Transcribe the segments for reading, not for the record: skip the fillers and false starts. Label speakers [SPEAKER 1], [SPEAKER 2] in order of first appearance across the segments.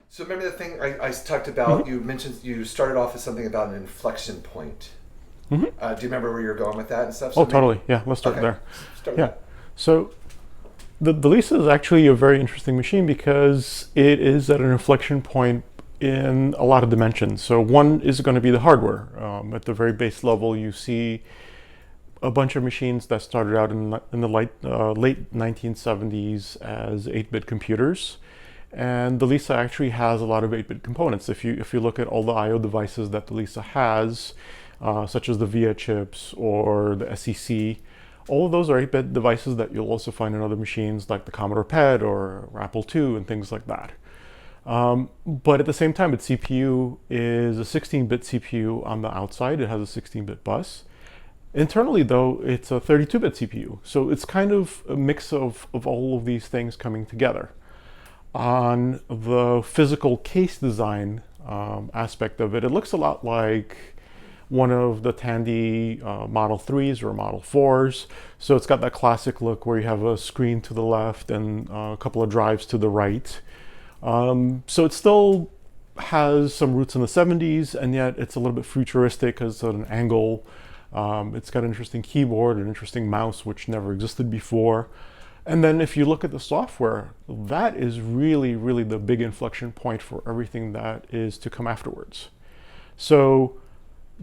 [SPEAKER 1] So remember the thing I talked about? You mentioned you started off with something about an inflection point. Do you remember where you're going with that and stuff?
[SPEAKER 2] Oh,
[SPEAKER 1] So maybe,
[SPEAKER 2] totally. Yeah, let's start
[SPEAKER 1] okay,
[SPEAKER 2] there.
[SPEAKER 1] start with
[SPEAKER 2] Yeah.
[SPEAKER 1] that.
[SPEAKER 2] So the Lisa is actually a very interesting machine because it is at an inflection point in a lot of dimensions. So one is going to be the hardware. At the very base level, you see a bunch of machines that started out in the late 1970s as 8-bit computers. And the Lisa actually has a lot of 8-bit components. If you look at all the I/O devices that the Lisa has, such as the VIA chips or the SEC, all of those are 8-bit devices that you'll also find in other machines like the Commodore PET or Apple II and things like that. But at the same time, its CPU is a 16-bit CPU on the outside. It has a 16-bit bus. Internally, though, it's a 32-bit CPU. So it's kind of a mix of all of these things coming together. On the physical case design aspect of it, it looks a lot like one of the Tandy Model 3s or Model 4s. So it's got that classic look where you have a screen to the left and a couple of drives to the right. So it still has some roots in the 70s, and yet it's a little bit futuristic because it's at an angle. It's got an interesting keyboard, an interesting mouse, which never existed before. And then if you look at the software, that is really, really the big inflection point for everything that is to come afterwards. So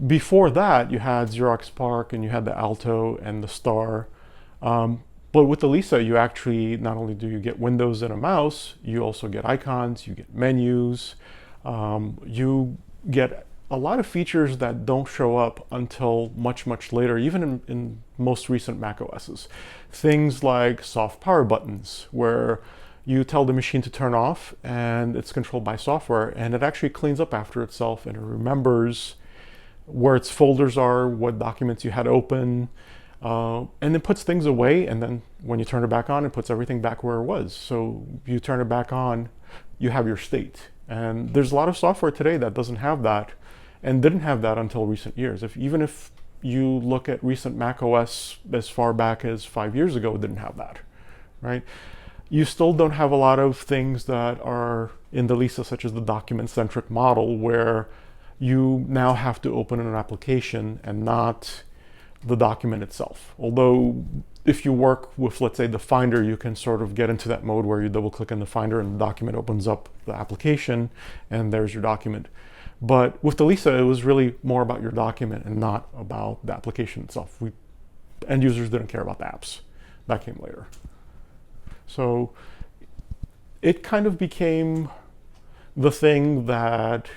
[SPEAKER 2] before that, you had Xerox PARC and you had the Alto and the Star. But with the Lisa, you actually, not only do you get Windows and a mouse, you also get icons, you get menus, you get a lot of features that don't show up until much, much later, even in most recent Mac OSs. Things like soft power buttons, where you tell the machine to turn off and it's controlled by software, and it actually cleans up after itself and it remembers where its folders are, what documents you had open, and it puts things away, and then when you turn it back on, it puts everything back where it was. So you turn it back on, you have your state. And there's a lot of software today that doesn't have that and didn't have that until recent years. Even if you look at recent Mac OS as far back as 5 years ago, it didn't have that, right? You still don't have a lot of things that are in the Lisa, such as the document-centric model, where you now have to open an application and not the document itself. Although if you work with, let's say, the Finder, you can sort of get into that mode where you double click on the Finder and the document opens up the application and there's your document. But with the Lisa, it was really more about your document and not about the application itself. End users didn't care about the apps. That came later. So it kind of became the thing that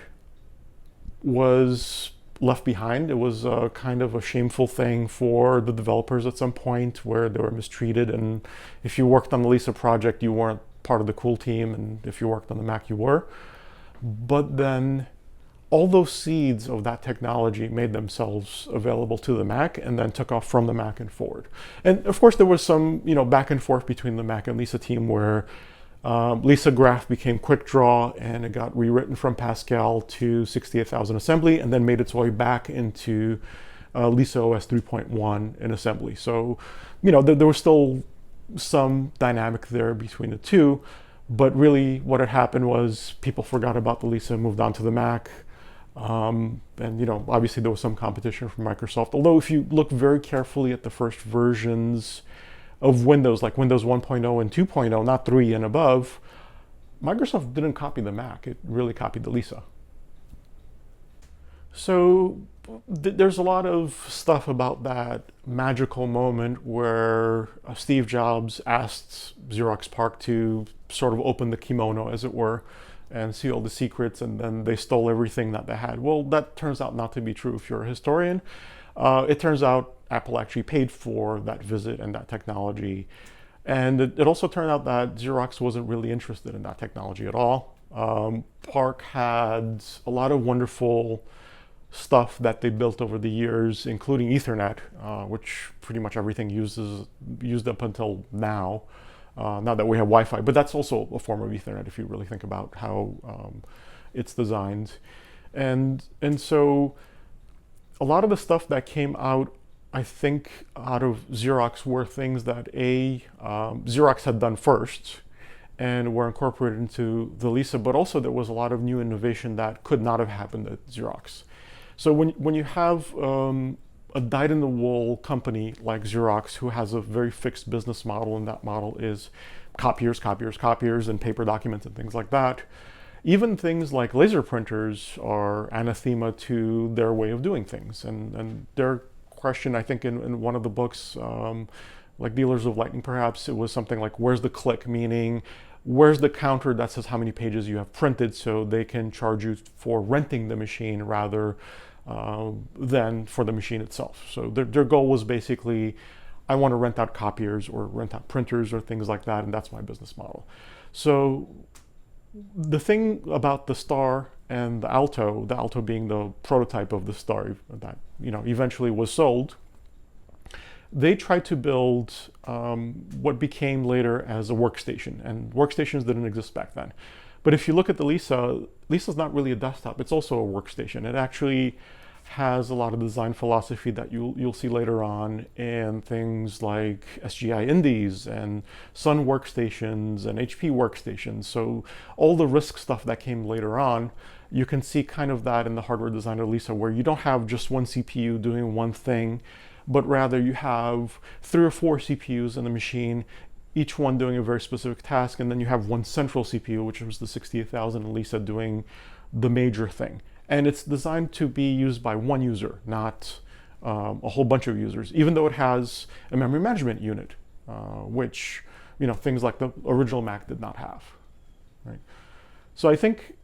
[SPEAKER 2] was left behind. It was a kind of a shameful thing for the developers at some point where they were mistreated. And if you worked on the Lisa project, you weren't part of the cool team. And if you worked on the Mac, you were. But then all those seeds of that technology made themselves available to the Mac and then took off from the Mac and forward. And of course, there was some, back and forth between the Mac and Lisa team where Lisa Graph became Quick Draw and it got rewritten from Pascal to 68,000 assembly and then made its way back into Lisa OS 3.1 in assembly. So, there was still some dynamic there between the two, but really what had happened was people forgot about the Lisa and moved on to the Mac. And obviously there was some competition from Microsoft. Although if you look very carefully at the first versions of Windows, like Windows 1.0 and 2.0, not 3 and above, Microsoft didn't copy the Mac. It really copied the Lisa. So there's a lot of stuff about that magical moment where Steve Jobs asked Xerox PARC to sort of open the kimono, as it were, and see all the secrets, and then they stole everything that they had. Well, that turns out not to be true if you're a historian. It turns out Apple actually paid for that visit and that technology. And it also turned out that Xerox wasn't really interested in that technology at all. PARC had a lot of wonderful stuff that they built over the years, including Ethernet, which pretty much everything used up until now. Now that we have Wi-Fi, but that's also a form of Ethernet if you really think about how it's designed. And so a lot of the stuff that came out, I think, out of Xerox were things that Xerox had done first, and were incorporated into the Lisa, but also there was a lot of new innovation that could not have happened at Xerox. So when you have a dyed-in-the-wool company like Xerox, who has a very fixed business model, and that model is copiers, copiers, copiers, and paper documents and things like that, even things like laser printers are anathema to their way of doing things. And their question, I think in one of the books, like Dealers of Lightning perhaps, it was something like, where's the click? Meaning, where's the counter that says how many pages you have printed, so they can charge you for renting the machine rather than for the machine itself. So their goal was basically, I want to rent out copiers or rent out printers or things like that, and that's my business model. So the thing about the Star and the Alto being the prototype of the Star that eventually was sold, they tried to build what became later as a workstation, and workstations didn't exist back then. But if you look at the Lisa's not really a desktop, it's also a workstation. It actually has a lot of design philosophy that you'll see later on in things like SGI Indies and Sun workstations and HP workstations. So all the RISC stuff that came later on, you can see kind of that in the hardware design of Lisa, where you don't have just one CPU doing one thing, but rather you have 3 or 4 CPUs in the machine, each one doing a very specific task, and then you have one central CPU, which was the 68000 in Lisa, doing the major thing. And it's designed to be used by one user, not a whole bunch of users, even though it has a memory management unit, which things like the original Mac did not have. Right? So I think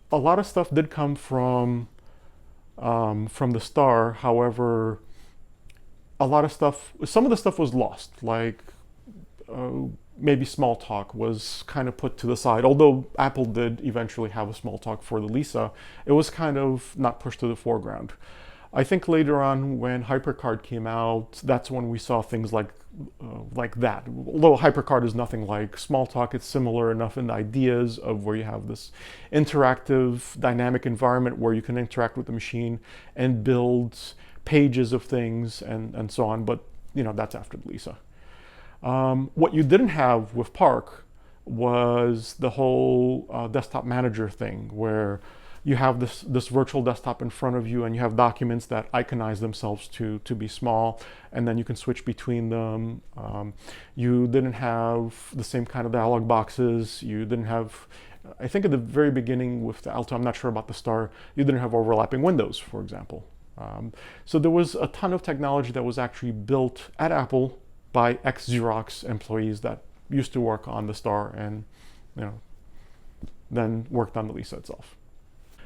[SPEAKER 2] a lot of stuff did come from the Star. However, some of the stuff was lost, like maybe Smalltalk was kind of put to the side. Although Apple did eventually have a Smalltalk for the Lisa, it was kind of not pushed to the foreground. I think later on when HyperCard came out, that's when we saw things like that. Although HyperCard is nothing like Smalltalk, it's similar enough in the ideas of where you have this interactive, dynamic environment where you can interact with the machine and build pages of things and so on. But that's after the Lisa. What you didn't have with PARC was the whole desktop manager thing, where you have this virtual desktop in front of you and you have documents that iconize themselves to be small, and then you can switch between them. You didn't have the same kind of dialog boxes. You didn't have, I think at the very beginning with the Alto, I'm not sure about the Star, you didn't have overlapping windows, for example. So there was a ton of technology that was actually built at Apple by ex-Xerox employees that used to work on the Star and then worked on the Lisa itself.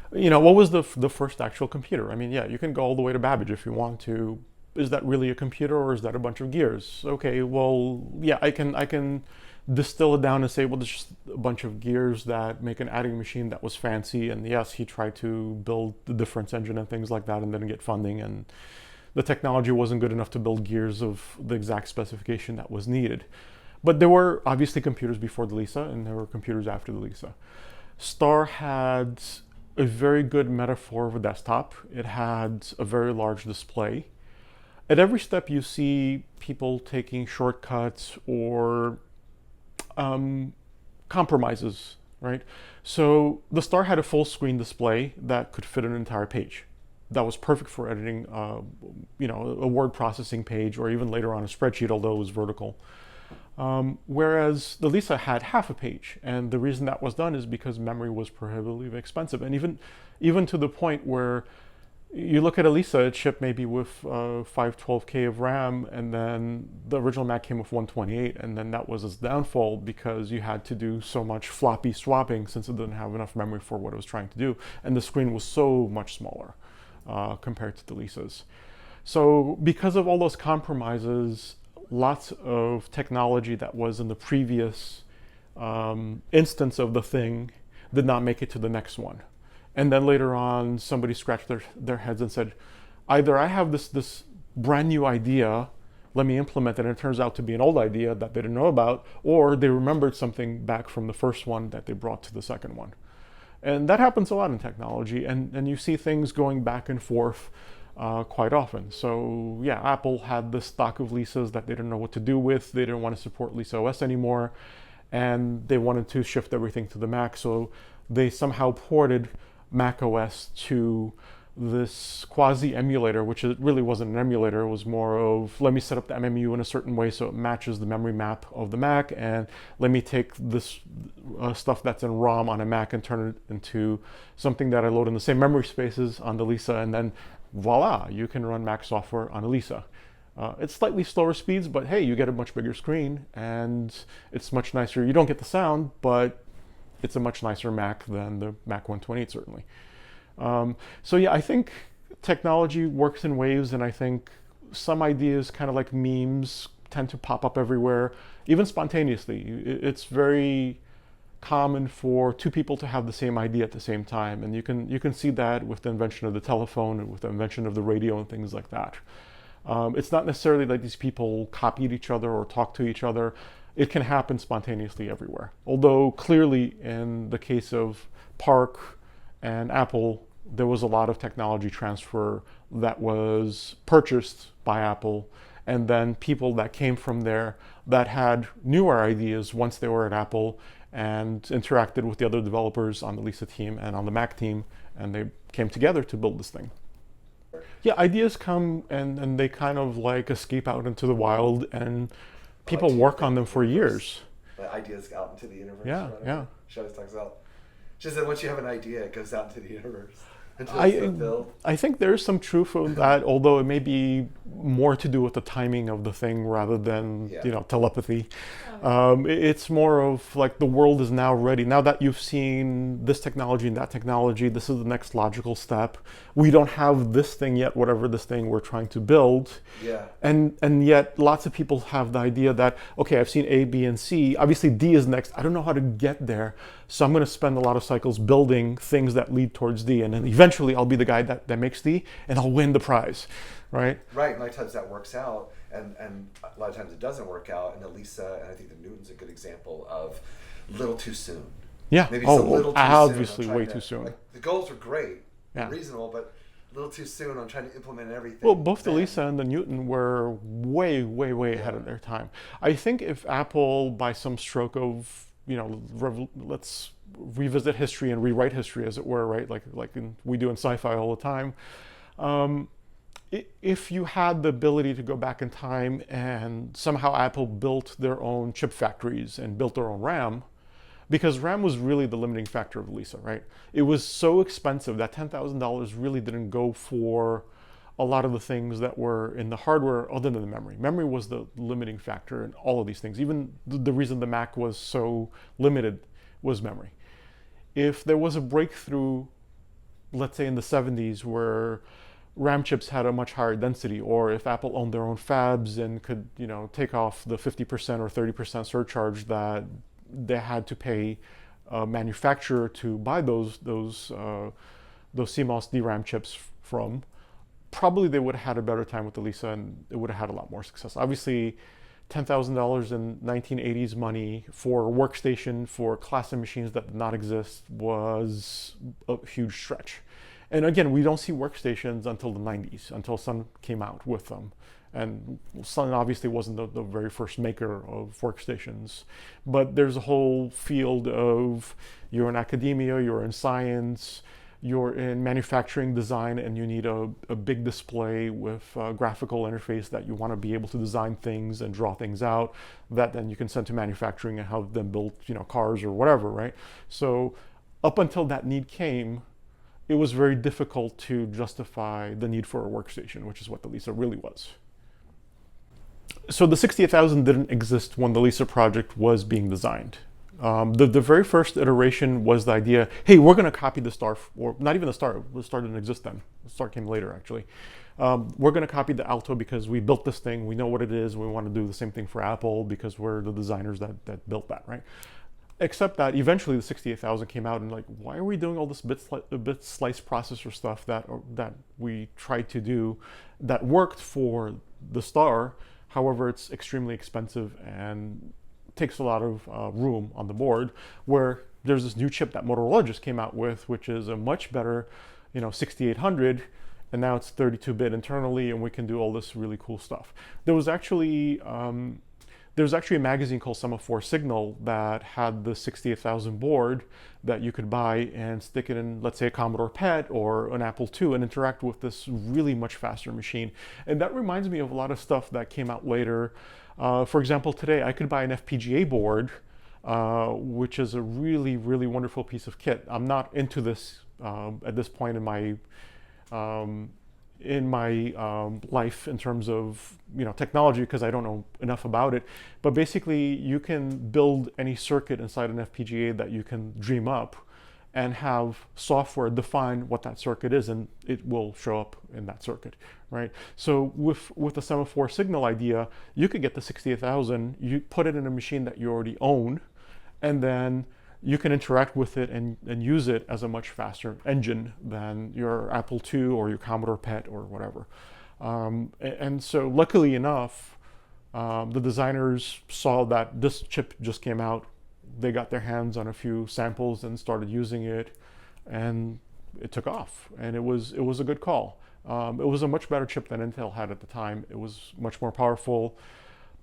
[SPEAKER 2] What was the first actual computer? I mean, yeah, you can go all the way to Babbage if you want to. Is that really a computer, or is that a bunch of gears? Okay, well, yeah, I can distill it down and say, well, there's just a bunch of gears that make an adding machine that was fancy, and yes, he tried to build the difference engine and things like that and didn't get funding, and the technology wasn't good enough to build gears of the exact specification that was needed. But there were obviously computers before the Lisa, and there were computers after the Lisa. Star had a very good metaphor of a desktop. It had a very large display. At every step you see people taking shortcuts or compromises, right? So the Star had a full screen display that could fit an entire page. That was perfect for editing, a word processing page, or even later on a spreadsheet, although it was vertical. Whereas the Lisa had half a page, and the reason that was done is because memory was prohibitively expensive, and even to the point where you look at a Lisa, it shipped maybe with 512K of RAM, and then the original Mac came with 128, and then that was its downfall because you had to do so much floppy swapping since it didn't have enough memory for what it was trying to do, and the screen was so much smaller compared to the Lisas. So because of all those compromises, lots of technology that was in the previous instance of the thing did not make it to the next one. And then later on, somebody scratched their heads and said, either I have this brand new idea, let me implement it, and it turns out to be an old idea that they didn't know about, or they remembered something back from the first one that they brought to the second one. And that happens a lot in technology, and you see things going back and forth quite often. So yeah, Apple had this stock of Lisas that they didn't know what to do with. They didn't want to support Lisa OS anymore. and they wanted to shift everything to the Mac, so they somehow ported Mac OS to this quasi emulator, which it really wasn't an emulator. It was more of, let me set up the MMU in a certain way so it matches the memory map of the Mac, and let me take this stuff that's in ROM on a Mac and turn it into something that I load in the same memory spaces on the Lisa, and then voila, you can run Mac software on a Lisa. It's slightly slower speeds, but hey, you get a much bigger screen, and it's much nicer. You don't get the sound, but it's a much nicer Mac than the Mac 128, certainly. So yeah, I think technology works in waves, and I think some ideas, kind of like memes, tend to pop up everywhere, even spontaneously. It's very common for two people to have the same idea at the same time, and you can see that with the invention of the telephone and with the invention of the radio and things like that. It's not necessarily that these people copied each other or talked to each other. It can happen spontaneously everywhere. Although clearly in the case of PARC and Apple, there was a lot of technology transfer that was purchased by Apple, and then people that came from there that had newer ideas once they were at Apple and interacted with the other developers on the Lisa team and on the Mac team, and they came together to build this thing. Yeah, ideas come and they kind of like escape out into the wild, and people work on them for years.
[SPEAKER 1] The ideas out into the universe.
[SPEAKER 2] Yeah, yeah.
[SPEAKER 1] She always talks about. She said once you have an idea, it goes out into the universe. I
[SPEAKER 2] think there's some truth in that, although it may be more to do with the timing of the thing rather than telepathy. It's more of like the world is now ready. Now that you've seen this technology and that technology, this is the next logical step. We don't have this thing yet, whatever this thing we're trying to build.
[SPEAKER 1] Yeah.
[SPEAKER 2] And yet lots of people have the idea that, okay, I've seen A, B, and C. Obviously D is next. I don't know how to get there. So I'm going to spend a lot of cycles building things that lead towards D. And then eventually I'll be the guy that makes D, and I'll win the prize, right?
[SPEAKER 1] Right. A lot of times that works out, and a lot of times it doesn't work out. And the Lisa, and I think the Newton's a good example of little too soon.
[SPEAKER 2] Yeah.
[SPEAKER 1] Maybe a little too
[SPEAKER 2] obviously
[SPEAKER 1] soon.
[SPEAKER 2] Way too soon.
[SPEAKER 1] Like, the goals are great,
[SPEAKER 2] yeah,
[SPEAKER 1] reasonable, but a little too soon on trying to implement everything.
[SPEAKER 2] Well, both the Lisa and the Newton were way ahead of their time. I think if Apple, by some stroke of, let's revisit history and rewrite history, as it were, right? Like we do in sci-fi all the time. If you had the ability to go back in time and somehow Apple built their own chip factories and built their own RAM, because RAM was really the limiting factor of Lisa, right? It was so expensive that $10,000 really didn't go for a lot of the things that were in the hardware other than the memory. Memory was the limiting factor in all of these things. Even the reason the Mac was so limited was memory. If there was a breakthrough, let's say in the 70s, where RAM chips had a much higher density, or if Apple owned their own fabs and could, take off the 50% or 30% surcharge that they had to pay a manufacturer to buy those CMOS DRAM chips from, probably they would have had a better time with the Lisa, and it would have had a lot more success. Obviously, $10,000 in 1980s money for a workstation for class of machines that did not exist was a huge stretch. And again, we don't see workstations until the 90s, until Sun came out with them. And Sun obviously wasn't the very first maker of workstations, but there's a whole field of, you're in academia, you're in science, you're in manufacturing design, and you need a big display with a graphical interface that you want to be able to design things and draw things out that then you can send to manufacturing and have them build, cars or whatever, right? So up until that need came, it was very difficult to justify the need for a workstation, which is what the Lisa really was. So the 68,000 didn't exist when the Lisa project was being designed. The very first iteration was the idea, hey, we're going to copy the Star, or not even the Star didn't exist then. The Star came later, actually. We're going to copy the Alto because we built this thing, we know what it is, and we want to do the same thing for Apple because we're the designers that built that, right? Except that eventually the 68,000 came out, and like, why are we doing all this bit slice processor stuff that we tried to do that worked for the Star? However, it's extremely expensive and takes a lot of room on the board, where there's this new chip that Motorola just came out with, which is a much better, 6800, and now it's 32-bit internally, and we can do all this really cool stuff. There was actually There's actually a magazine called Semaphore Signal that had the 68,000 board that you could buy and stick it in, let's say, a Commodore PET or an Apple II and interact with this really much faster machine. And that reminds me of a lot of stuff that came out later. For example, today I could buy an FPGA board, which is a really, really wonderful piece of kit. I'm not into this at this point in my life in terms of technology, because I don't know enough about it. But basically, you can build any circuit inside an FPGA that you can dream up, and have software define what that circuit is, and it will show up in that circuit, right? So with the Semaphore Signal idea, you could get the 68,000, you put it in a machine that you already own, and then you can interact with it and use it as a much faster engine than your Apple II or your Commodore PET or whatever. And so luckily enough, the designers saw that this chip just came out. They got their hands on a few samples and started using it, and it took off. And it was a good call. It was a much better chip than Intel had at the time. It was much more powerful.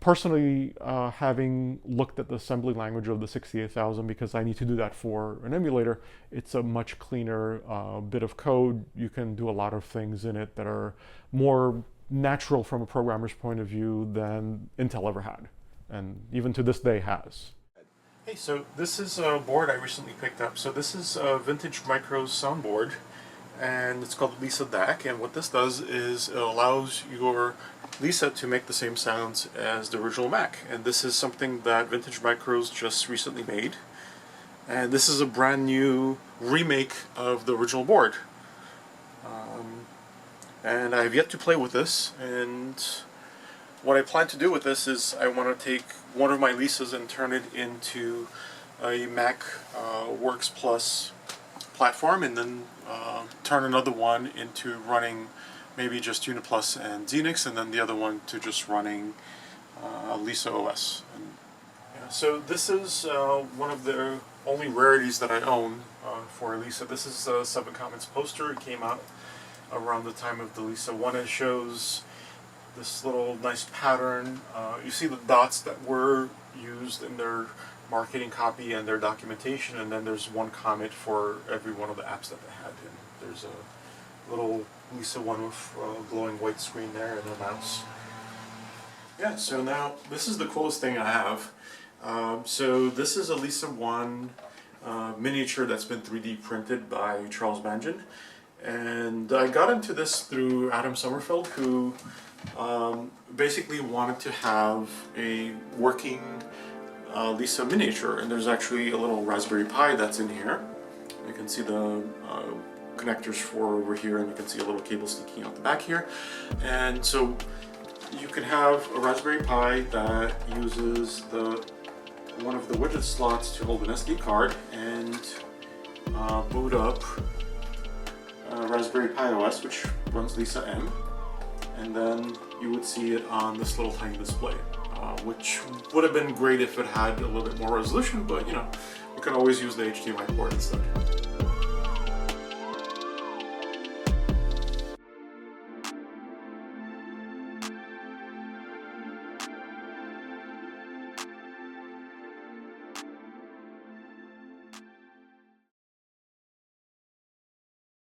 [SPEAKER 2] Personally, having looked at the assembly language of the 68,000, because I need to do that for an emulator, it's a much cleaner bit of code. You can do a lot of things in it that are more natural from a programmer's point of view than Intel ever had, and even to this day has.
[SPEAKER 3] Hey, so this is a board I recently picked up. So this is a Vintage Micro's Soundboard, and it's called Lisa DAC. And what this does is it allows your Lisa to make the same sounds as the original Mac. And this is something that Vintage Micros just recently made. And this is a brand new remake of the original board. And I have yet to play with this. And what I plan to do with this is I want to take one of my Lisas and turn it into a MacWorks Plus platform, and then turn another one into running maybe just Uniplus and Xenix, and then the other one to just running Lisa OS. And, yeah, so this is one of the only rarities that I own for Lisa. This is a 7 Comets poster. It came out around the time of the Lisa 1. It shows this little nice pattern. You see the dots that were used in their marketing copy and their documentation, and then there's one Comet for every one of the apps that they had. And there's a little Lisa 1 with a glowing white screen there and a mouse. Yeah, so now this is the coolest thing I have. So this is a Lisa 1 miniature that's been 3D printed by Charles Mangan. And I got into this through Adam Sommerfeld, who basically wanted to have a working Lisa miniature, and there's actually a little Raspberry Pi that's in here. You can see the connectors for over here, and you can see a little cable sticking out the back here. And so you can have a Raspberry Pi that uses one of the widget slots to hold an SD card, and boot up Raspberry Pi OS, which runs LisaEm. And then you would see it on this little tiny display, which would have been great if it had a little bit more resolution, but we can always use the HDMI port instead.